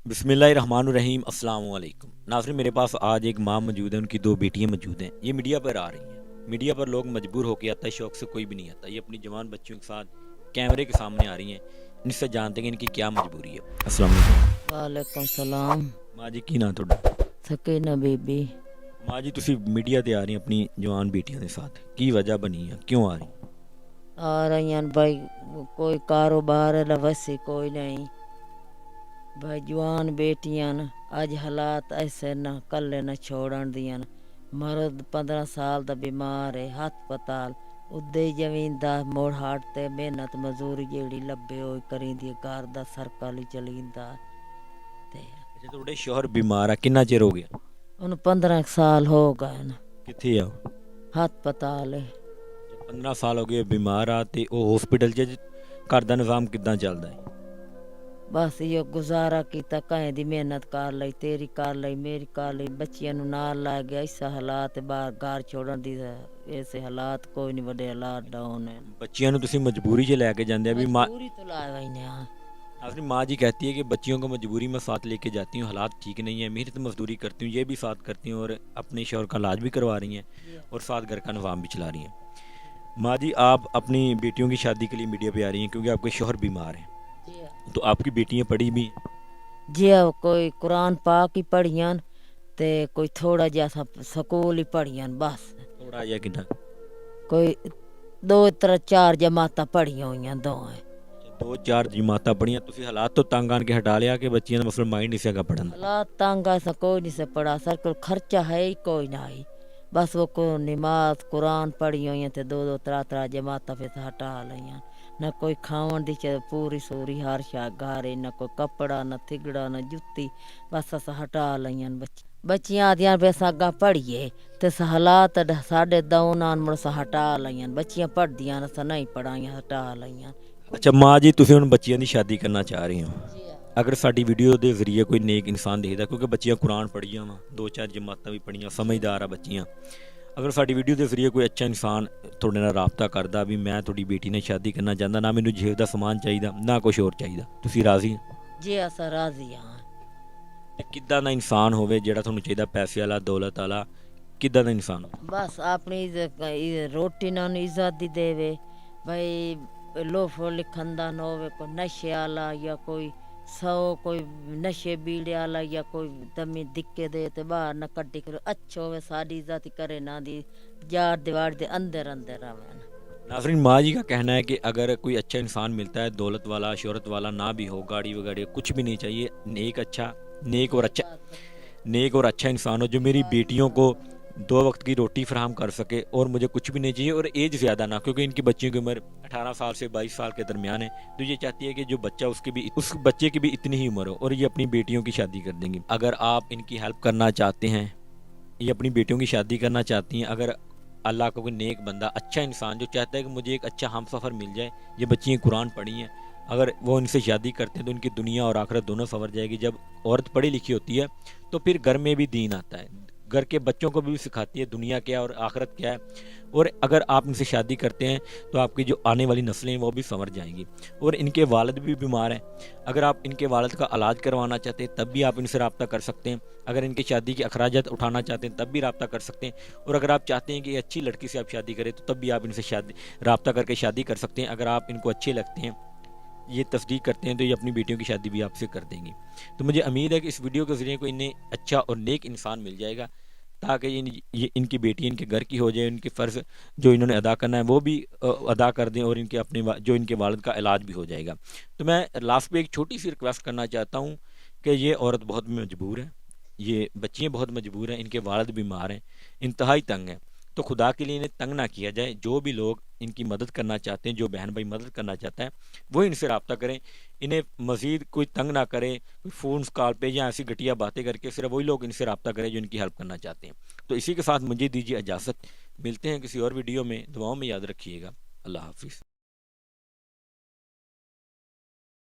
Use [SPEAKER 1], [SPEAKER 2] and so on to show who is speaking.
[SPEAKER 1] बिस्मिल्लाहिर्रहमानुर्रहीम अस्सलाम वालेकुम। नाज़रीन, मेरे पास आज एक माँ मौजूद है, उनकी दो बेटियाँ मौजूद हैं। ये मीडिया पर आ रही हैं। मीडिया पर लोग मजबूर होकर आता है, शौक से कोई भी नहीं आता। ये अपनी जवान बच्चियों के साथ कैमरे के सामने आ रही हैं। इनसे जानते हैं कि इनकी क्या मजबूरी है। अस्सलाम वालेकुम।
[SPEAKER 2] वालेकुम सलाम।
[SPEAKER 1] माँ जी की ना ਤੁਹਾਡਾ?
[SPEAKER 2] सकीना बीबी।
[SPEAKER 1] माँ जी ਤੁਸੀਂ मीडिया ਤੇ आ रही हैं अपनी जवान बेटियों के साथ, की वजह बनी है, क्यों आ रही?
[SPEAKER 2] आ रही हैं भाई, कोई कारोबार है वैसे कोई नहीं भाई। जवान बेटियां न अज हालात ऐसे न कल्ले न छोड़न दियां न। मर्द 15 साल दा बीमार है, हस्पताल उदे जमींदा मोड़ हाट ते मेहनत मजदूरी जेड़ी लब्बे होई करींदी, घर दा सर्कल ही चलींदा ते
[SPEAKER 1] अच्छा, ਤੁਹਾਡੇ ਸ਼ੋਹਰ ਬਿਮਾਰ ਆ, ਕਿੰਨਾ ਚਿਰ ਹੋ ਗਿਆ?
[SPEAKER 2] उन 15 साल हो गए न।
[SPEAKER 1] ਕਿੱਥੇ ਆ ਉਹ?
[SPEAKER 2] हस्पताल है।
[SPEAKER 1] 15 ਸਾਲ ਹੋ ਗਏ ਬਿਮਾਰ ਆ ਤੇ ਉਹ ਹਸਪੀਟਲ 'ਚ। ਘਰ ਦਾ ਨਿਜ਼ਾਮ ਕਿੱਦਾਂ ਚੱਲਦਾ ਹੈ?
[SPEAKER 2] बस यो गुजारा किया, कहें दी मेहनत कर ली, तेरी कर ली, मेरी कर ली, बच्चियां नु नाल ला गया। इस हालात बाहर घर छोड़न दी ऐसे हालात कोई नहीं, बड़े हालात डाउन है।
[SPEAKER 1] ਬੱਚਿਆਂ ਨੂੰ ਤੁਸੀਂ ਮਜਬੂਰੀ 'ਚ ਲੈ ਕੇ ਜਾਂਦੇ ਆ ਵੀ ਮਾँ।
[SPEAKER 2] मजबूरी तो ला गई ने।
[SPEAKER 1] अपनी माँ जी कहती है कि बच्चियों को मजबूरी में साथ लेके जाती हूँ, हालात ठीक नहीं है, मेहनत मजदूरी करती हूँ, ये भी साथ करती हूँ और अपने शौहर का इलाज भी करवा रही हैं और साथ घर का निज़ाम भी चला रही हैं। माँ जी, आप अपनी बेटियों की शादी के लिए मीडिया पे आ रही हैं क्योंकि आपके शौहर बीमार हैं, तो आपकी बेटियाँ पढ़ी भी हैं?
[SPEAKER 2] जी कोई कुरान पाक ही पढ़ियान ते कोई थोड़ा जैसा स्कूल ही पढ़ियान बस।
[SPEAKER 1] थोड़ा या कितना?
[SPEAKER 2] कोई 2 3 4 जमाता पढ़िया हुई दो है।
[SPEAKER 1] 2 4 जमात पढ़ियाँ, तुसी हालात तो तंग आन के हटा लिया कि बच्चियां का मतलब माइंड नहीं सका पढ़न?
[SPEAKER 2] हालात तंग ऐसा कोई नहीं से पढ़ा, सर को खर्चा है ही कोई ना ही। बस वो को नमाज कुरान पढ़ी हुई थे, 2 2 3 3 जमात फिर हटा लिया। न कोई खावन दी चे पूरी सूरी हर शा गारे, न कोई कपड़ा न थिगड़ा न जुत्ती, बस अस हटा लिया। बच्चियां आदियां बस अग्गा पढ़िए ते हालात साढ़े दौनान मुड़ हटा लिया। बच्चियां पढ़दियां न नहीं पढ़ाइया हटा लिया।
[SPEAKER 1] अच्छा माँ जी, तुसी हुण बच्चियां दी शादी करना चाह रही हो, अगर साडी वीडियो के जरिए कोई नेक इंसान देखता, क्योंकि बच्चियां कुरान पढ़िया वा, 2 4 जमात भी पढ़िया, समझदार आ बच्चियां, अगर साडी वीडियो के जरिए कोई अच्छा इंसान थोड़े नाल राबता करता भी मैं थोड़ी बेटी ने शादी करना चाहता, ना मैनू जेब का समान चाहिए ना कुछ होर चाहिए, तुसी राजी हो?
[SPEAKER 2] जी अस राजी हाँ।
[SPEAKER 1] किद्दां दा इंसान होवे जिहड़ा तुहानू चाहिए, पैसे वाला दौलत वाला, किद्दां दा इंसान?
[SPEAKER 2] बस अपनी रोटी ना इज्जत दी देवे भाई। लोफो लिखंदा न होवे, कोई नशे आला या कोई सौ कोई नशे बीड़े आला या कोई दमी दिक्के दे ते बाहर न कड्डी करो। अच्छो होवे साड़ी इज्जत करे ना दी, जार दीवार दे अंदर अंदर रवे।
[SPEAKER 1] नाज़रीन, माँ जी का कहना है कि अगर कोई अच्छा इंसान मिलता है, दौलत वाला शोहरत वाला ना भी हो, गाड़ी वगाड़ी कुछ भी नहीं चाहिए, नेक और अच्छा इंसान हो जो मेरी बेटियों को 2 वक्त की रोटी फराहम कर सके, और मुझे कुछ भी नहीं चाहिए और एज ज़्यादा ना, क्योंकि इनकी बच्चियों की उम्र 18 साल से 22 साल के दरमियान है, तो ये चाहती है कि जो बच्चा उस बच्चे की भी इतनी ही उम्र हो और ये अपनी बेटियों की शादी कर देंगी। अगर आप इनकी हेल्प करना चाहते हैं, ये अपनी बेटियों की शादी करना चाहती हैं, अगर अल्लाह का कोई नेक बंदा अच्छा इंसान जो चाहता है कि मुझे एक अच्छा हम सफ़र मिल जाए, ये बच्चियाँ कुरान पढ़ी हैं, अगर वो इनसे शादी करते हैं तो इनकी दुनिया और आखिरत दोनों संवर जाएगी। जब औरत पढ़ी लिखी होती है तो फिर घर में भी दीन आता है, घर के बच्चों को भी सिखाती है दुनिया क्या और आखिरत क्या है। और अगर आप इनसे शादी करते हैं तो आपकी जो आने वाली नस्लें हैं वो भी संवर जाएंगी। और इनके वालिद भी बीमार हैं, अगर आप इनके वालिद का इलाज करवाना चाहते हैं तब भी आप इनसे रब्ता कर सकते हैं, अगर इनकी शादी के अखराजात उठाना चाहते हैं तब भी रब्ता कर सकते हैं, और अगर आप चाहते हैं कि अच्छी लड़की से आप शादी करें तो तब भी आप इनसे रब्ता करके शादी कर सकते हैं। अगर आप इनको अच्छे लगते हैं, ये तस्दीक करते हैं, तो ये अपनी बेटियों की शादी भी आपसे कर देंगी। तो मुझे उम्मीद है कि इस वीडियो के ज़रिए को इन्हें अच्छा और नेक इंसान मिल जाएगा, ताकि ये इनकी बेटी इनके घर की हो जाए, इनके फ़र्ज़ जो इन्होंने अदा करना है वो भी अदा कर दें, और इनके अपने जो इनके वालिद का इलाज भी हो जाएगा। तो मैं लास्ट पे एक छोटी सी रिक्वेस्ट करना चाहता हूँ कि ये औरत बहुत मजबूर है, ये बच्चियाँ बहुत मजबूर हैं, इनके वालिद बीमार हैं, इंतहाई तंग हैं, तो खुदा के लिए इन्हें तंग ना किया जाए। जो भी लोग इनकी मदद करना चाहते हैं, जो बहन भाई मदद करना चाहता है, वो इनसे रब्ता करें, इन्हें मज़ीद कोई तंग ना करें, कोई फ़ोन कॉल पे या ऐसी घटिया बातें करके, सिर्फ वही लोग इनसे रब्ता करें जो इनकी हेल्प करना चाहते हैं। तो इसी के साथ मुझे दीजिए इजाज़त, मिलते हैं किसी और वीडियो में, दुआओं में याद रखिएगा। अल्लाह हाफिज़।